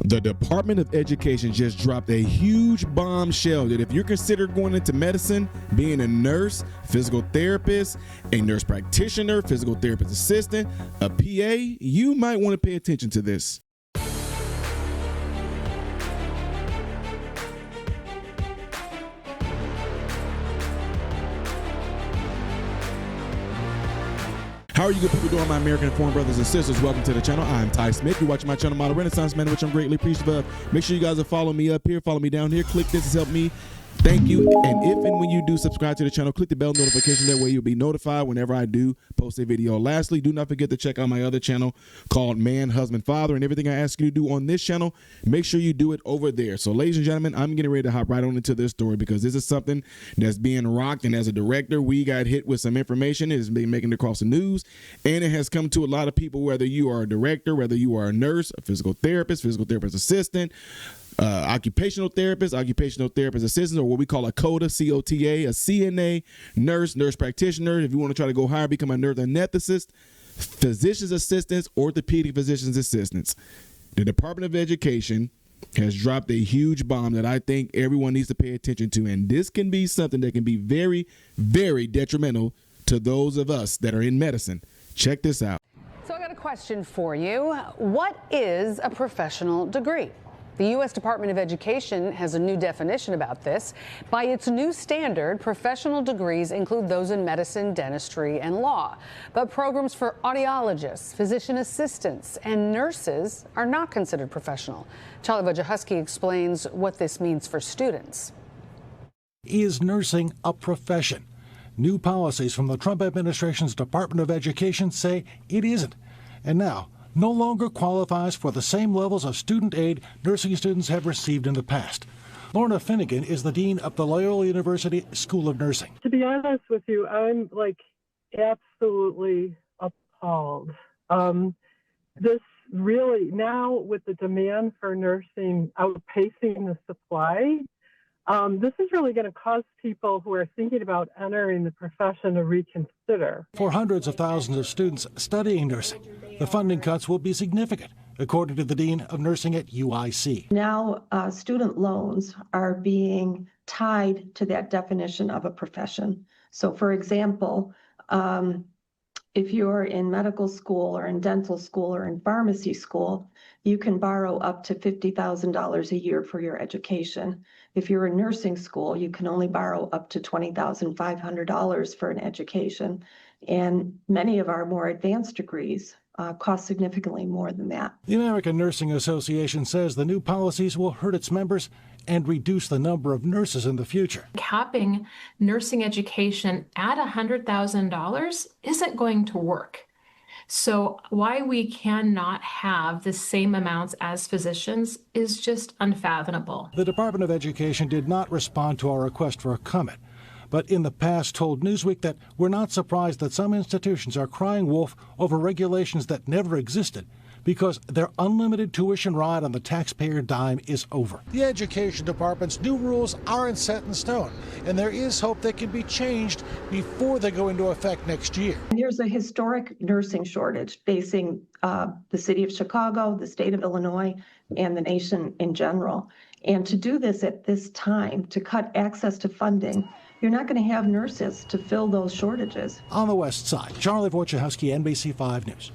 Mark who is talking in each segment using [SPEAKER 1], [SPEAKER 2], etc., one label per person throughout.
[SPEAKER 1] The Department of Education just dropped a huge bombshell that if you're considered going into medicine, being a nurse, physical therapist, a nurse practitioner, physical therapist assistant, a PA, you might want to pay attention to this. How are you good people doing, my American-born brothers and sisters? Welcome to the channel. I'm Ty Smith. You're watching my channel, Model Renaissance Man, which I'm greatly appreciative of. Make sure you guys are following me up here, follow me down here. Click this to help me. Thank you. And if and when you do subscribe to the channel, click the bell notification. That way you'll be notified whenever I do post a video. Lastly, do not forget to check out my other channel called Man, Husband, Father. And everything I ask you to do on this channel, make sure you do it over there. So ladies and gentlemen, I'm getting ready to hop right on into this story because this is something that's being rocked. And as a director, we got hit with some information. It has been making it across the news. And it has come to a lot of people, whether you are a director, whether you are a nurse, a physical therapist assistant, occupational therapist assistant, or what we call a COTA, C-O-T-A, a CNA, nurse practitioner. If you want to try to go higher, become a nurse anesthetist, physician's assistants, orthopedic physician's assistants. The Department of Education has dropped a huge bomb that I think everyone needs to pay attention to. And this can be something that can be very, very detrimental to those of us that are in medicine. Check this out.
[SPEAKER 2] So I got a question for you. What is a professional degree? The U.S. Department of Education has a new definition about this. By its new standard, professional degrees include those in medicine, dentistry, and law. But programs for audiologists, physician assistants, and nurses are not considered professional. Charlie Wojciechowski explains what this means for students.
[SPEAKER 3] Is nursing a profession? New policies from the Trump administration's Department of Education say it isn't. And now, no longer qualifies for the same levels of student aid nursing students have received in the past. Lorna Finnegan is the dean of the Loyola University School of Nursing.
[SPEAKER 4] To be honest with you, I'm absolutely appalled. This really, now with the demand for nursing outpacing the supply, this is really going to cause people who are thinking about entering the profession to reconsider.
[SPEAKER 3] For hundreds of thousands of students studying nursing, the funding cuts will be significant, according to the dean of nursing at UIC.
[SPEAKER 5] Now, student loans are being tied to that definition of a profession. So, for example, if you're in medical school or in dental school or in pharmacy school, you can borrow up to $50,000 a year for your education. If you're in nursing school, you can only borrow up to $20,500 for an education. And many of our more advanced degrees cost significantly more than that.
[SPEAKER 3] The American Nursing Association says the new policies will hurt its members and reduce the number of nurses in the future.
[SPEAKER 6] Capping nursing education at $100,000 isn't going to work. So why we cannot have the same amounts as physicians is just unfathomable.
[SPEAKER 3] The Department of Education did not respond to our request for a comment, but in the past told Newsweek that we're not surprised that some institutions are crying wolf over regulations that never existed because their unlimited tuition ride on the taxpayer dime is over. The Education Department's new rules aren't set in stone, and there is hope they can be changed before they go into effect next year.
[SPEAKER 5] There's a historic nursing shortage facing the city of Chicago, the state of Illinois, and the nation in general. And to do this at this time, to cut access to funding, you're not going to have nurses to fill those shortages.
[SPEAKER 3] On the West Side, Charlie Wojciechowski, NBC 5 News.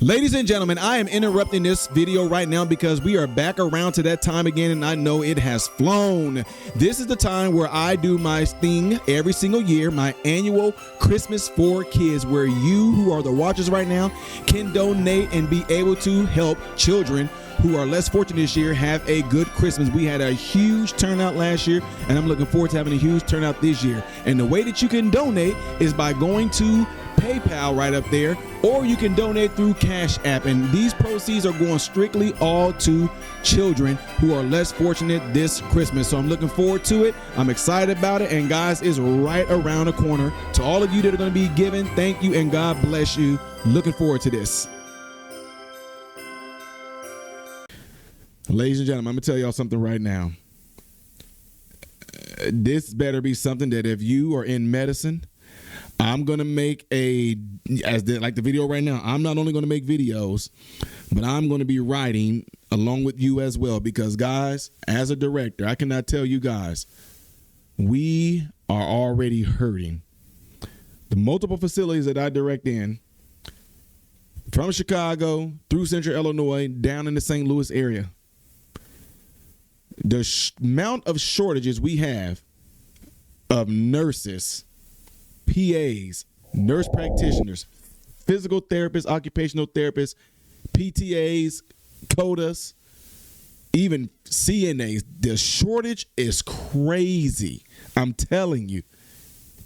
[SPEAKER 1] Ladies and gentlemen, I am interrupting this video right now because we are back around to that time again, and I know it has flown. This is the time where I do my thing every single year, my annual Christmas for Kids, where you who are the watchers right now can donate and be able to help children who are less fortunate this year have a good Christmas. We had a huge turnout last year, and I'm looking forward to having a huge turnout this year. And the way that you can donate is by going to PayPal right up there, or you can donate through Cash App, and these proceeds are going strictly all to children who are less fortunate this Christmas. So I'm looking forward to it. I'm excited about it, and guys, it's right around the corner. To all of you that are going to be giving, thank you and God bless you. Looking forward to this. Ladies and gentlemen, I'm going to tell y'all something right now. This better be something that if you are in medicine, I'm going to make like the video right now. I'm not only going to make videos, but I'm going to be writing along with you as well. Because, guys, as a director, I cannot tell you guys, we are already hurting. The multiple facilities that I direct in, from Chicago through Central Illinois, down in the St. Louis area, the amount of shortages we have of nurses, PAs, nurse practitioners, physical therapists, occupational therapists, PTAs, COTAs, even CNAs, the shortage is crazy. I'm telling you,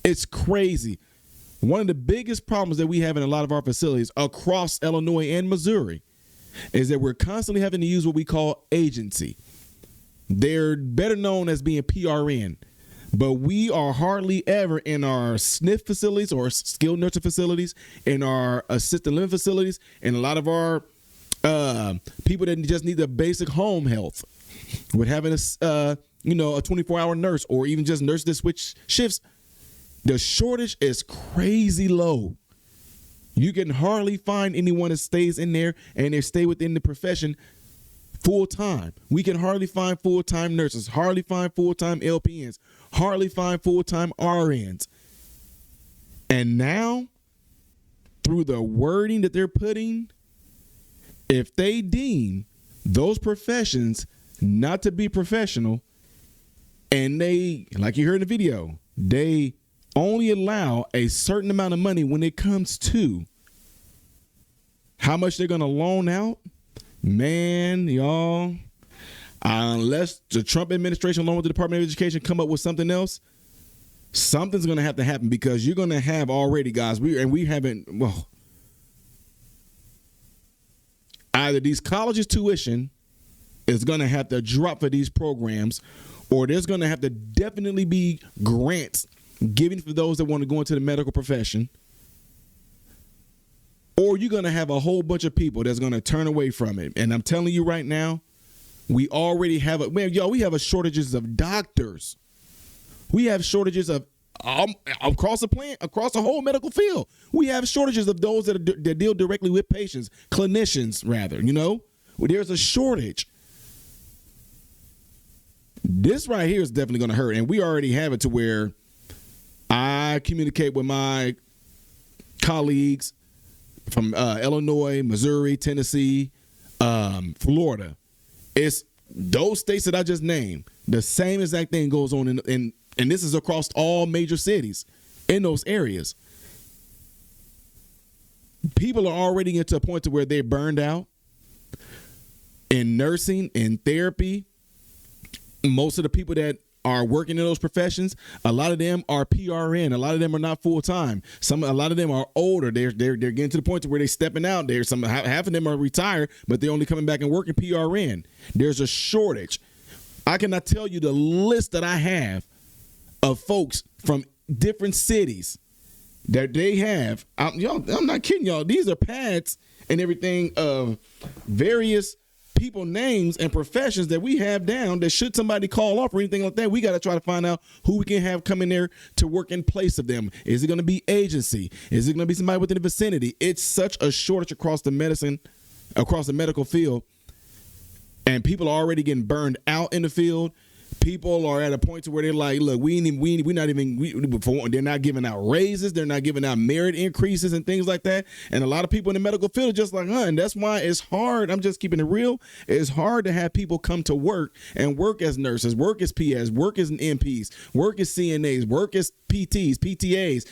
[SPEAKER 1] it's crazy. One of the biggest problems that we have in a lot of our facilities across Illinois and Missouri is that we're constantly having to use what we call agency. They're better known as being PRN, but we are hardly ever in our SNF facilities or skilled nursing facilities, in our assisted living facilities, and a lot of our people that just need the basic home health with having a 24-hour nurse or even just nurse that switch shifts. The shortage is crazy low. You can hardly find anyone that stays in there and they stay within the profession full time. We can hardly find full-time nurses, hardly find full-time LPNs, hardly find full-time RNs. And now, through the wording that they're putting, if they deem those professions not to be professional, and they, like you heard in the video, they only allow a certain amount of money when it comes to how much they're going to loan out, man, y'all, unless the Trump administration along with the Department of Education come up with something else, something's going to have to happen, because you're going to have already, guys, either these colleges' tuition is going to have to drop for these programs, or there's going to have to definitely be grants given for those that want to go into the medical profession, or you're going to have a whole bunch of people that's going to turn away from it. And I'm telling you right now, we already have we have shortages of doctors. We have shortages of across the whole medical field. We have shortages of those that deal directly with patients, clinicians rather, there's a shortage. This right here is definitely going to hurt. And we already have it to where I communicate with my colleagues from Illinois, Missouri, Tennessee, Florida. It's those states that I just named. The same exact thing goes on in and this is across all major cities in those areas. People are already getting to a point to where they're burned out in nursing, in therapy. Most of the people that are working in those professions, a lot of them are PRN. A lot of them are not full time. A lot of them are older. They're getting to the point to where they're stepping out. Half of them are retired, but they're only coming back and working PRN. There's a shortage. I cannot tell you the list that I have of folks from different cities that they have. I'm not kidding y'all. These are pads and everything of various people names and professions that we have down that should somebody call off or anything like that, we got to try to find out who we can have come in there to work in place of them. Is it going to be agency? Is it going to be somebody within the vicinity? It's such a shortage across the medical field, and people are already getting burned out in the field. People are at a point to where they're like, look, they're not giving out raises. They're not giving out merit increases and things like that. And a lot of people in the medical field are just like, and that's why it's hard. I'm just keeping it real. It's hard to have people come to work and work as nurses, work as PAs, work as MPs, work as CNAs, work as PTs, PTAs,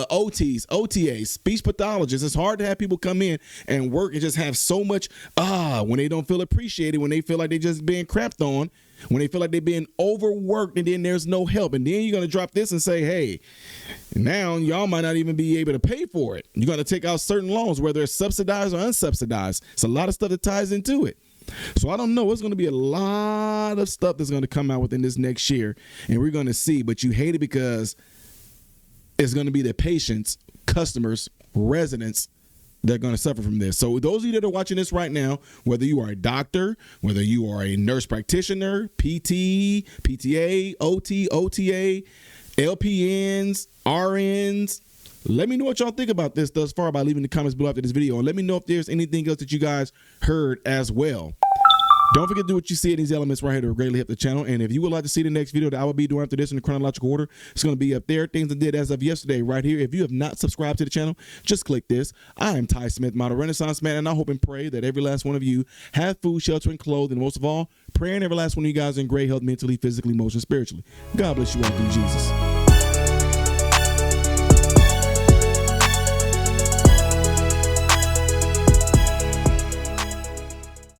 [SPEAKER 1] OTs, OTAs, speech pathologists. It's hard to have people come in and work and just have so much, when they don't feel appreciated, when they feel like they're just being crapped on, when they feel like they're being overworked and then there's no help. And then you're going to drop this and say, hey, now y'all might not even be able to pay for it. You're going to take out certain loans, whether it's subsidized or unsubsidized. It's a lot of stuff that ties into it. So I don't know. It's going to be a lot of stuff that's going to come out within this next year. And we're going to see. But you hate it because it's going to be the patients, customers, residents that are going to suffer from this. So those of you that are watching this right now, whether you are a doctor, whether you are a nurse practitioner, PT, PTA, OT, OTA, LPNs, RNs, Let me know what y'all think about this thus far by leaving the comments below after this video. And let me know if there's anything else that you guys heard as well. Don't forget to do what you see in these elements right here to greatly help the channel. And if you would like to see the next video that I will be doing after this in the chronological order, it's going to be up there. Things I did as of yesterday right here. If you have not subscribed to the channel, just click this. I am Ty Smith, Model Renaissance Man, and I hope and pray that every last one of you have food, shelter, and clothing. And most of all, praying every last one of you guys in great health mentally, physically, emotionally, spiritually. God bless you all through Jesus.